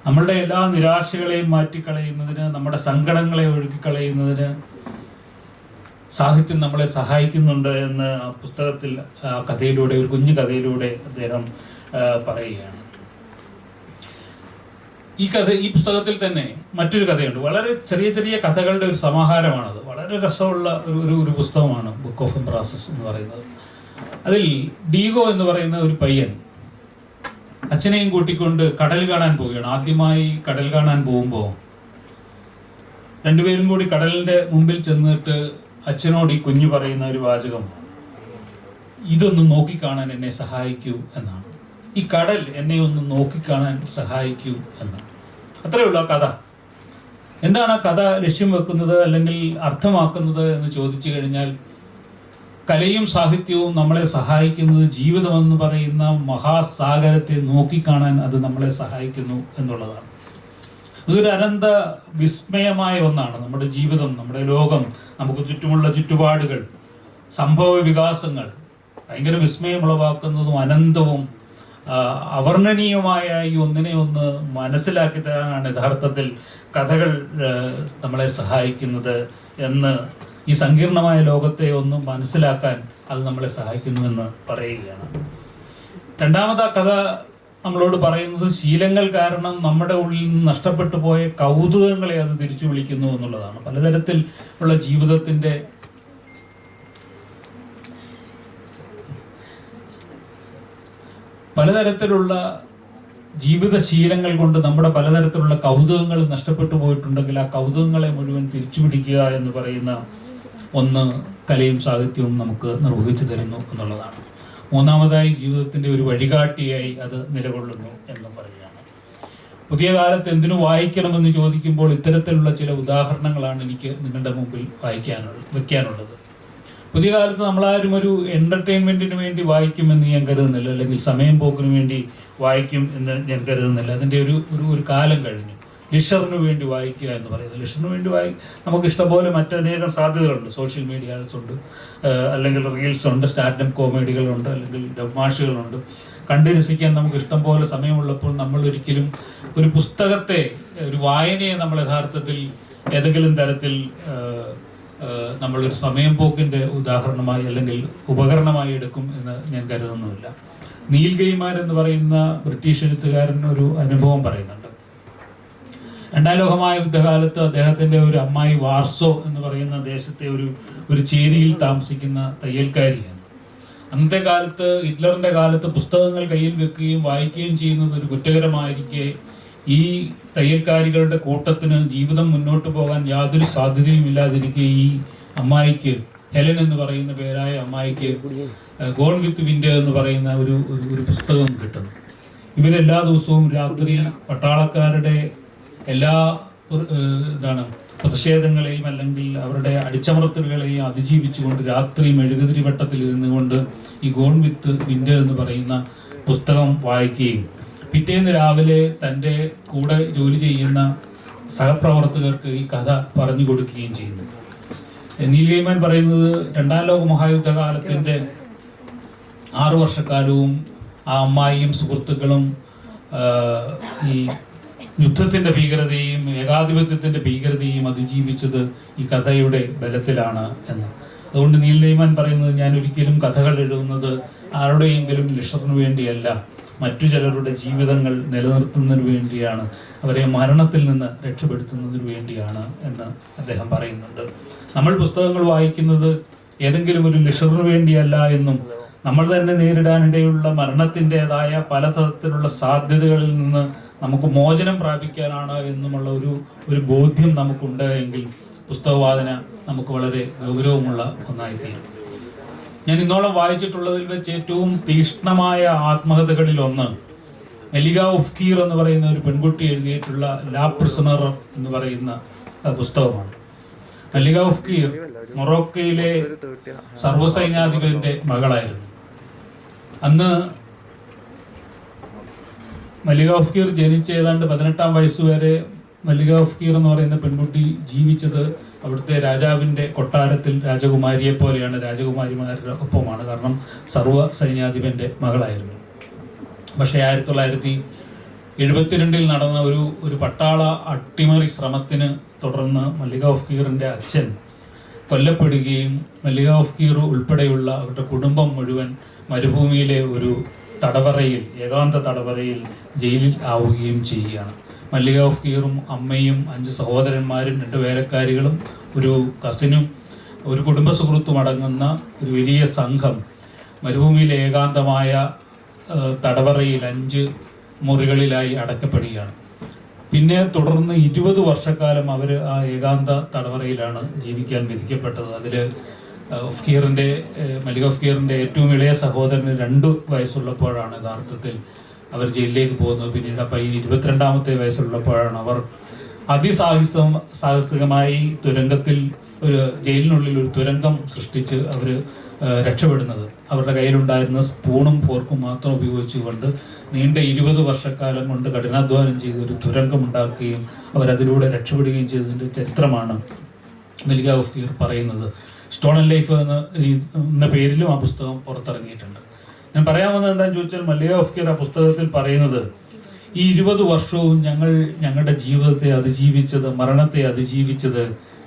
നമ്മളുടെ എല്ലാ നിരാശകളെയും മാറ്റിക്കളയുന്നതിന്, നമ്മുടെ സങ്കടങ്ങളെ ഒഴുക്കിക്കളയുന്നതിന് സാഹിത്യം നമ്മളെ സഹായിക്കുന്നുണ്ട് എന്ന് ആ പുസ്തകത്തിൽ, ആ കഥയിലൂടെ, ഒരു കുഞ്ഞു കഥയിലൂടെ അദ്ദേഹം പറയുകയാണ്. ഈ പുസ്തകത്തിൽ തന്നെ മറ്റൊരു കഥയുണ്ട്. വളരെ ചെറിയ ചെറിയ കഥകളുടെ ഒരു സമാഹാരമാണത്. വളരെ രസമുള്ള ഒരു പുസ്തകമാണ് ബുക്ക് ഓഫ് എംബ്രാസസ് എന്ന് പറയുന്നത്. അതിൽ ഡീഗോ എന്ന് പറയുന്ന ഒരു പയ്യൻ അച്ഛനെയും കൂട്ടിക്കൊണ്ട് കടൽ കാണാൻ പോവുകയാണ്. ആദ്യമായി കടൽ കാണാൻ പോകുമ്പോൾ 2 പേരും കൂടി കടലിൻ്റെ മുമ്പിൽ ചെന്നിട്ട് അച്ഛനോട് ഈ കുഞ്ഞു പറയുന്ന ഒരു വാചകം, ഇതൊന്ന് നോക്കിക്കാണാൻ എന്നെ സഹായിക്കൂ എന്നാണ്. ഈ കടൽ എന്നെ ഒന്ന് നോക്കിക്കാണാൻ സഹായിക്കൂ എന്നാണ്. അത്രയേ ഉള്ളൂ ആ കഥ. എന്താണ് ആ കഥ ലക്ഷ്യം വെക്കുന്നത് അല്ലെങ്കിൽ അർത്ഥമാക്കുന്നത് എന്ന് ചോദിച്ചു കഴിഞ്ഞാൽ, കലയും സാഹിത്യവും നമ്മളെ സഹായിക്കുന്നത് ജീവിതമെന്ന് പറയുന്ന മഹാസാഗരത്തെ നോക്കിക്കാണാൻ അത് നമ്മളെ സഹായിക്കുന്നു എന്നുള്ളതാണ്. ഇതൊരു അനന്ത വിസ്മയമായ ഒന്നാണ്. നമ്മുടെ ജീവിതം, നമ്മുടെ ലോകം, നമുക്ക് ചുറ്റുമുള്ള ചുറ്റുപാടുകൾ, സംഭവ വികാസങ്ങൾ ഭയങ്കര വിസ്മയമുളവാക്കുന്നതും അനന്തവും അവർണ്ണനീയമായ ഈ ഒന്നിനെ ഒന്ന് മനസ്സിലാക്കി തരാനാണ് യഥാർത്ഥത്തിൽ കഥകൾ നമ്മളെ സഹായിക്കുന്നത് എന്ന്, ഈ സങ്കീർണമായ ലോകത്തെ ഒന്ന് മനസ്സിലാക്കാൻ അത് നമ്മളെ സഹായിക്കുന്നുവെന്ന് പറയുകയാണ്. 2ാമത് ആ കഥ നമ്മളോട് പറയുന്നത് ശീലങ്ങൾ കാരണം നമ്മുടെ ഉള്ളിൽ നിന്ന് നഷ്ടപ്പെട്ടു പോയ കൗതുകങ്ങളെ അത് തിരിച്ചു വിളിക്കുന്നു എന്നുള്ളതാണ്. പലതരത്തിൽ ഉള്ള ജീവിതത്തിൻ്റെ പലതരത്തിലുള്ള ജീവിതശീലങ്ങൾ കൊണ്ട് നമ്മുടെ പലതരത്തിലുള്ള കൗതുകങ്ങൾ നഷ്ടപ്പെട്ടു പോയിട്ടുണ്ടെങ്കിൽ ആ കൗതുകങ്ങളെ മുഴുവൻ തിരിച്ചുപിടിക്കുക എന്ന് പറയുന്ന ഒന്ന് കലയും സാഹിത്യവും നമുക്ക് നിർവഹിച്ചു തരുന്നു എന്നുള്ളതാണ്. മൂന്നാമതായി ജീവിതത്തിൻ്റെ ഒരു വഴികാട്ടിയായി അത് നിലകൊള്ളുന്നു എന്നും പറയുകയാണ്. പുതിയ കാലത്ത് എന്തിനു വായിക്കണമെന്ന് ചോദിക്കുമ്പോൾ ഇത്തരത്തിലുള്ള ചില ഉദാഹരണങ്ങളാണ് എനിക്ക് നിങ്ങളുടെ മുമ്പിൽ വെക്കാനുള്ളത്. പുതിയ കാലത്ത് നമ്മളാരും ഒരു എൻ്റർടൈൻമെൻറ്റിന് വേണ്ടി വായിക്കുമെന്ന് ഞാൻ കരുതുന്നില്ല, അല്ലെങ്കിൽ സമയം പോക്കിന് വേണ്ടി വായിക്കും എന്ന് ഞാൻ കരുതുന്നില്ല. അതിൻ്റെ ഒരു കാലം കഴിഞ്ഞു. ലിഷറിന് വേണ്ടി വായിക്കുക എന്ന് പറയുന്നത്, ലിഷറിന് വേണ്ടി നമുക്ക് ഇഷ്ടംപോലെ മറ്റനേകം സാധ്യതകളുണ്ട്. സോഷ്യൽ മീഡിയാസ് ഉണ്ട്, അല്ലെങ്കിൽ റീൽസ് ഉണ്ട്, സ്റ്റാൻഡപ്പ് കോമഡികളുണ്ട്, അല്ലെങ്കിൽ ഡബ്മാഷുകളുണ്ട്. കണ്ടു രസിക്കാൻ നമുക്ക് ഇഷ്ടംപോലെ സമയമുള്ളപ്പോൾ നമ്മൾ ഒരിക്കലും ഒരു പുസ്തകത്തെ, ഒരു വായനയെ നമ്മൾ യഥാർത്ഥത്തിൽ ഏതെങ്കിലും തരത്തിൽ നമ്മളൊരു സമയം പോക്കിൻ്റെ ഉദാഹരണമായി അല്ലെങ്കിൽ ഉപകരണമായി എടുക്കും എന്ന് ഞാൻ കരുതുന്നുമില്ല. നീൽ ഗെയ്മാൻ എന്ന് പറയുന്ന ബ്രിട്ടീഷ് എഴുത്തുകാരൻ ഒരു അനുഭവം പറയുന്നുണ്ട്. രണ്ടാം ലോകമായ യുദ്ധകാലത്ത് അദ്ദേഹത്തിൻ്റെ ഒരു അമ്മായി വാർസോ എന്ന് പറയുന്ന ദേശത്തെ ഒരു ചേരിയിൽ താമസിക്കുന്ന തയ്യൽക്കാരിയാണ്. അന്നത്തെ കാലത്ത്, ഹിറ്റ്ലറിൻ്റെ കാലത്ത് പുസ്തകങ്ങൾ കയ്യിൽ വെക്കുകയും വായിക്കുകയും ചെയ്യുന്നത് ഒരു കുറ്റകരമായിരിക്കെ ഈ തയ്യൽക്കാരികളുടെ കൂട്ടത്തിന് ജീവിതം മുന്നോട്ട് പോകാൻ യാതൊരു സാധ്യതയും ഇല്ലാതിരിക്കെ ഈ അമ്മായിക്ക്, ഹെലൻ എന്ന് പറയുന്ന പേരായ അമ്മായിക്ക് ഗോൺ വിത്ത് വിൻഡ് എന്ന് പറയുന്ന ഒരു പുസ്തകം കിട്ടുന്നു. ഇവരെല്ലാ ദിവസവും രാത്രി പട്ടാളക്കാരുടെ എല്ലാ പ്രതിഷേധങ്ങളെയും അല്ലെങ്കിൽ അവരുടെ അടിച്ചമർത്തലുകളെയും അതിജീവിച്ചുകൊണ്ട് രാത്രി മെഴുകുതിരി വട്ടത്തിൽ ഇരുന്നുകൊണ്ട് ഈ ഗോൺ വിത്ത് വിൻഡ് എന്ന് പറയുന്ന പുസ്തകം വായിക്കുകയും പിറ്റേന്ന് രാവിലെ തൻ്റെ കൂടെ ജോലി ചെയ്യുന്ന സഹപ്രവർത്തകർക്ക് ഈ കഥ പറഞ്ഞു കൊടുക്കുകയും ചെയ്യുന്നു. നീൽ ഗെയ്മാൻ പറയുന്നത് രണ്ടാം ലോക മഹായുദ്ധകാലത്തിൻ്റെ 6 വർഷക്കാലവും ആ അമ്മായിയും സുഹൃത്തുക്കളും ഈ യുദ്ധത്തിൻ്റെ ഭീകരതയും ഏകാധിപത്യത്തിൻ്റെ ഭീകരതയും അതിജീവിച്ചത് ഈ കഥയുടെ ബലത്തിലാണ് എന്ന്. അതുകൊണ്ട് നീൽ ഗെയ്മാൻ പറയുന്നത്, ഞാൻ ഒരിക്കലും കഥകൾ എഴുതുന്നത് ആരുടെയെങ്കിലും ലിഷറിന് വേണ്ടിയല്ല, മറ്റു ചിലരുടെ ജീവിതങ്ങൾ നിലനിർത്തുന്നതിന് വേണ്ടിയാണ്, അവരെ മരണത്തിൽ നിന്ന് രക്ഷപ്പെടുത്തുന്നതിന് വേണ്ടിയാണ് എന്ന് അദ്ദേഹം പറയുന്നുണ്ട്. നമ്മൾ പുസ്തകങ്ങൾ വായിക്കുന്നത് ഏതെങ്കിലും ഒരു ലിഷറിന് വേണ്ടിയല്ല എന്നും നമ്മൾ തന്നെ നേരിടാനിടയുള്ള മരണത്തിൻ്റെതായ പലതരത്തിലുള്ള സാധ്യതകളിൽ നിന്ന് നമുക്ക് മോചനം പ്രാപിക്കാനാണ് എന്നുമുള്ള ഒരു ബോധ്യം നമുക്കുണ്ട് എങ്കിൽ പുസ്തകവായന നമുക്ക് വളരെ ഗൗരവമുള്ള ഒന്നായിത്തീരും. ഞാൻ ഇന്നോളം വായിച്ചിട്ടുള്ളതിൽ വെച്ച് ഏറ്റവും തീക്ഷ്ണമായ ആത്മകഥകളിൽ ഒന്ന് മെലിക ഒഫ്കീർ എന്ന് പറയുന്ന ഒരു പെൺകുട്ടി എഴുതിയിട്ടുള്ള ലാ പ്രിസണർ എന്ന് പറയുന്ന പുസ്തകമാണ്. മെലിക ഒഫ്കീർ മൊറോക്കയിലെ സർവ്വസൈന്യാധിപന്റെ മകളായിരുന്നു. അന്ന് മലിക ഒഫ്കീർ ജനിച്ച ഏതാണ്ട് 18-ാം വയസ്സുവരെ മലിക ഒഫ്കീർ എന്ന് പറയുന്ന പെൺകുട്ടി ജീവിച്ചത് അവിടുത്തെ രാജാവിൻ്റെ കൊട്ടാരത്തിൽ രാജകുമാരിയെ പോലെയാണ്, രാജകുമാരിമാരുടെ ഒപ്പമാണ്. കാരണം സർവ്വ സൈന്യാധിപന്റെ മകളായിരുന്നു. പക്ഷേ 1972 നടന്ന ഒരു പട്ടാള അട്ടിമറി ശ്രമത്തിന് തുടർന്ന് മലിക ഒഫ്കീറിൻ്റെ അച്ഛൻ കൊല്ലപ്പെടുകയും മലിക ഒഫ്കീർ ഉൾപ്പെടെയുള്ള അവരുടെ കുടുംബം മുഴുവൻ മരുഭൂമിയിലെ ഒരു തടവറയിൽ, ഏകാന്ത തടവറയിൽ ജയിലിൽ ആവുകയും ചെയ്യുകയാണ്. മല്ലിക ഒഫ്കീറും അമ്മയും 5 സഹോദരന്മാരും 2 വേലക്കാരികളും ഒരു കസിനും ഒരു കുടുംബ സുഹൃത്തും അടങ്ങുന്ന ഒരു വലിയ സംഘം മരുഭൂമിയിലെ ഏകാന്തമായ തടവറയിൽ 5 മുറികളിലായി അടക്കപ്പെടുകയാണ്. പിന്നെ തുടർന്ന് 20 വർഷക്കാലം അവർ ആ ഏകാന്ത തടവറയിലാണ് ജീവിക്കാൻ വിധിക്കപ്പെട്ടത്. അതിൽ മലിക ഒഫ്കീറിൻ്റെ ഏറ്റവും ഇളയ സഹോദരന് 2 വയസ്സുള്ളപ്പോഴാണ് യഥാർത്ഥത്തിൽ അവർ ജയിലിലേക്ക് പോകുന്നത്. പിന്നീട് അപ്പം 22-ാമത്തെ വയസ്സുള്ളപ്പോഴാണ് അവർ സാഹസികമായി തുരങ്കത്തിൽ ജയിലിനുള്ളിൽ ഒരു തുരങ്കം സൃഷ്ടിച്ച് അവർ രക്ഷപ്പെടുന്നത്. അവരുടെ കയ്യിലുണ്ടായിരുന്ന സ്പൂണും ഫോർക്കും മാത്രം ഉപയോഗിച്ചുകൊണ്ട് നീണ്ട 20 വർഷക്കാലം കൊണ്ട് കഠിനാധ്വാനം ചെയ്ത് ഒരു തുരങ്കം ഉണ്ടാക്കുകയും അവരതിലൂടെ രക്ഷപ്പെടുകയും ചെയ്തതിൻ്റെ ചരിത്രമാണ് മലിക ഒഫ്കീർ പറയുന്നത്. സ്റ്റോൺ ആൻഡ് ലൈഫ് എന്ന പേരിലും ആ പുസ്തകം പുറത്തിറങ്ങിയിട്ടുണ്ട്. ഞാൻ പറയാൻ വന്നത് എന്താണെന്ന് ചോദിച്ചാൽ, മലിക ഒഫ്കീർ ആ പുസ്തകത്തിൽ പറയുന്നത് ഈ 20 വർഷവും ഞങ്ങളുടെ ജീവിതത്തെ അതിജീവിച്ചത്, മരണത്തെ അതിജീവിച്ചത്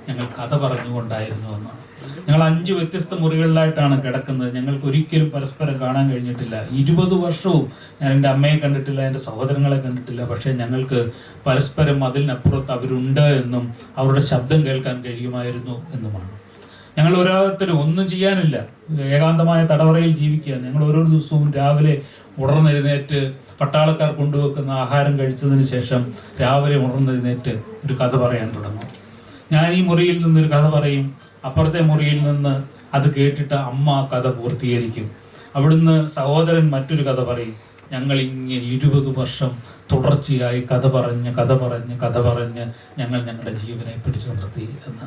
ഞങ്ങൾ കഥ പറഞ്ഞുകൊണ്ടായിരുന്നു എന്നാണ്. ഞങ്ങൾ 5 വ്യത്യസ്ത മുറികളിലായിട്ടാണ് കിടക്കുന്നത്. ഞങ്ങൾക്ക് ഒരിക്കലും പരസ്പരം കാണാൻ കഴിഞ്ഞിട്ടില്ല. 20 വർഷവും ഞാൻ എൻ്റെ അമ്മയെ കണ്ടിട്ടില്ല, എൻ്റെ സഹോദരങ്ങളെ കണ്ടിട്ടില്ല. പക്ഷേ ഞങ്ങൾക്ക് പരസ്പരം അതിനപ്പുറത്ത് അവരുണ്ട് എന്നും അവരുടെ ശബ്ദം കേൾക്കാൻ കഴിയുമായിരുന്നു എന്നുമാണ്. ഞങ്ങൾ ഓരോരുത്തരും ഒന്നും ചെയ്യാനില്ല, ഏകാന്തമായ തടവറയിൽ ജീവിക്കുകയാണ്. ഞങ്ങൾ ഓരോ ദിവസവും രാവിലെ ഉണർന്നെഴുന്നേറ്റ് പട്ടാളക്കാർ കൊണ്ടുവെക്കുന്ന ആഹാരം കഴിച്ചതിന് ശേഷം രാവിലെ ഉണർന്നെഴുന്നേറ്റ് ഒരു കഥ പറയാൻ തുടങ്ങും. ഞാൻ ഈ മുറിയിൽ നിന്നൊരു കഥ പറയും, അപ്പുറത്തെ മുറിയിൽ നിന്ന് അത് കേട്ടിട്ട് അമ്മ ആ കഥ പൂർത്തീകരിക്കും. അവിടുന്ന് സഹോദരൻ മറ്റൊരു കഥ പറയും. ഞങ്ങൾ ഇങ്ങനെ 20 വർഷം തുടർച്ചയായി കഥ പറഞ്ഞ് ഞങ്ങൾ ഞങ്ങളുടെ ജീവനെ പിടിച്ചു നിർത്തി എന്ന്.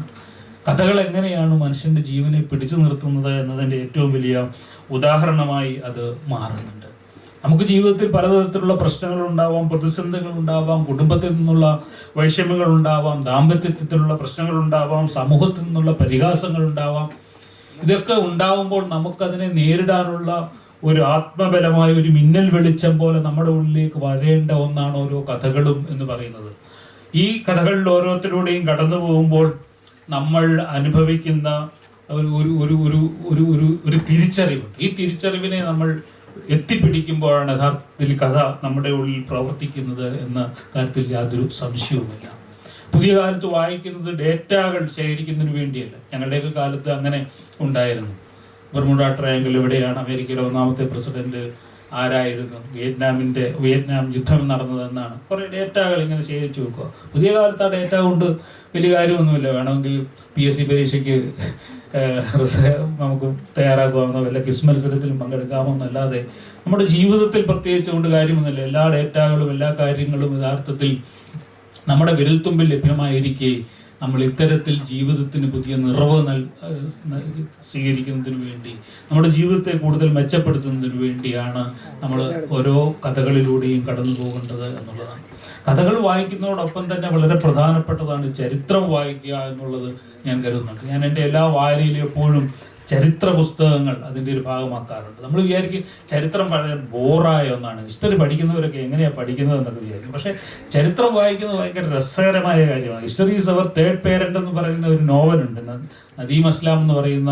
കഥകൾ എങ്ങനെയാണ് മനുഷ്യന്റെ ജീവനെ പിടിച്ചു നിർത്തുന്നത് എന്നതിൻ്റെ ഏറ്റവും വലിയ ഉദാഹരണമായി അത് മാറുന്നുണ്ട്. നമുക്ക് ജീവിതത്തിൽ പലതരത്തിലുള്ള പ്രശ്നങ്ങൾ ഉണ്ടാവാം, പ്രതിസന്ധികൾ ഉണ്ടാവാം, കുടുംബത്തിൽ നിന്നുള്ള വൈഷമ്യങ്ങൾ ഉണ്ടാവാം, ദാമ്പത്യത്തിലുള്ള പ്രശ്നങ്ങൾ ഉണ്ടാവാം, സമൂഹത്തിൽ നിന്നുള്ള പരിഹാസങ്ങൾ ഉണ്ടാവാം. ഇതൊക്കെ ഉണ്ടാവുമ്പോൾ നമുക്കതിനെ നേരിടാനുള്ള ഒരു ആത്മബലമായ ഒരു മിന്നൽ വെളിച്ചം പോലെ നമ്മുടെ ഉള്ളിലേക്ക് വരേണ്ട ഒന്നാണ് ഓരോ കഥകളും എന്ന് പറയുന്നത്. ഈ കഥകളിൽ ഓരോരുത്തരുടെയും കടന്നു പോകുമ്പോൾ നമ്മൾ അനുഭവിക്കുന്ന ഒരു തിരിച്ചറിവുണ്ട്. ഈ തിരിച്ചറിവിനെ നമ്മൾ എത്തിപ്പിടിക്കുമ്പോഴാണ് യഥാർത്ഥത്തിൽ കഥ നമ്മുടെ ഉള്ളിൽ പ്രവർത്തിക്കുന്നത് എന്ന കാര്യത്തിൽ യാതൊരു സംശയവുമില്ല. പുതിയ കാലത്ത് വായിക്കുന്നത് ഡേറ്റകൾ ശേഖരിക്കുന്നതിന് വേണ്ടിയല്ല. ഞങ്ങളുടെയൊക്കെ കാലത്ത് അങ്ങനെ ഉണ്ടായിരുന്നു. ബർമുഡ ട്രയാങ്കിൾ എവിടെയാണ് അമേരിക്കയുടെ 1ാമത്തെ പ്രസിഡന്റ് ആരായിരുന്നു, വിയറ്റ്നാം യുദ്ധം നടന്നതെന്നാണ് കുറേ ഡേറ്റകൾ ഇങ്ങനെ ശേഖരിച്ചു വെക്കുക. പുതിയ കാലത്ത് ആ ഡേറ്റ കൊണ്ട് വലിയ കാര്യമൊന്നുമില്ല. വേണമെങ്കിൽ PSC പരീക്ഷയ്ക്ക് നമുക്ക് തയ്യാറാക്കാവുന്ന വല്ല ക്വിസ് മത്സരത്തിലും പങ്കെടുക്കാമെന്നല്ലാതെ നമ്മുടെ ജീവിതത്തിൽ പ്രത്യേകിച്ച് കൊണ്ട് കാര്യമൊന്നുമില്ല. എല്ലാ ഡേറ്റകളും എല്ലാ കാര്യങ്ങളും യഥാർത്ഥത്തിൽ നമ്മുടെ വിരൽത്തുമ്പിൽ ലഭ്യമായിരിക്കെ നമ്മൾ ഇത്തരത്തിൽ ജീവിതത്തിന് പുതിയ നിറവ് സ്വീകരിക്കുന്നതിന് വേണ്ടി, നമ്മുടെ ജീവിതത്തെ കൂടുതൽ മെച്ചപ്പെടുത്തുന്നതിന് വേണ്ടിയാണ് നമ്മൾ ഓരോ കഥകളിലൂടെയും കടന്നു പോകേണ്ടത് എന്നുള്ളതാണ്. കഥകൾ വായിക്കുന്നതോടൊപ്പം തന്നെ വളരെ പ്രധാനപ്പെട്ടതാണ് ചരിത്രം വായിക്കുക എന്നുള്ളത് ഞാൻ കരുതുന്നുണ്ട്. ഞാൻ എൻ്റെ എല്ലാ വായനയിലും എപ്പോഴും ചരിത്ര പുസ്തകങ്ങൾ അതിൻ്റെ ഒരു ഭാഗമാക്കാറുണ്ട്. നമ്മൾ വിചാരിക്കും ചരിത്രം വളരെ ബോറായ ഒന്നാണ്, ഹിസ്റ്ററി പഠിക്കുന്നവരൊക്കെ എങ്ങനെയാണ് പഠിക്കുന്നത് എന്നൊക്കെ വിചാരിക്കും. പക്ഷേ ചരിത്രം വായിക്കുന്നത് ഭയങ്കര രസകരമായ കാര്യമാണ്. History is our third parent എന്ന് പറയുന്ന ഒരു നോവലുണ്ട്. നദീം അസ്ലാം എന്ന് പറയുന്ന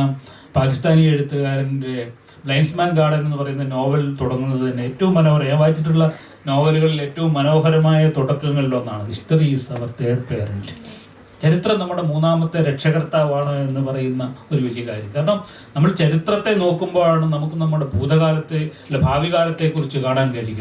പാകിസ്ഥാനി എഴുത്തുകാരൻ്റെ ബ്ലൈൻഡ്സ്മാൻ ഗാർഡൻ എന്ന് പറയുന്ന നോവൽ തുടങ്ങുന്നത് തന്നെ ഏറ്റവും മനോഹരം, ഞാൻ വായിച്ചിട്ടുള്ള നോവലുകളിൽ ഏറ്റവും മനോഹരമായ തുടക്കങ്ങളിലൊന്നാണ്. History is our third parent. ചരിത്രം നമ്മുടെ 3ാമത്തെ രക്ഷകർത്താവാണ് എന്ന് പറയുന്ന ഒരു വലിയ കാര്യം. കാരണം നമ്മൾ ചരിത്രത്തെ നോക്കുമ്പോഴാണ് നമുക്ക് നമ്മുടെ ഭൂതകാലത്തെ അല്ല ഭാവി കാലത്തെ കുറിച്ച് കാണാൻ കഴിയുക.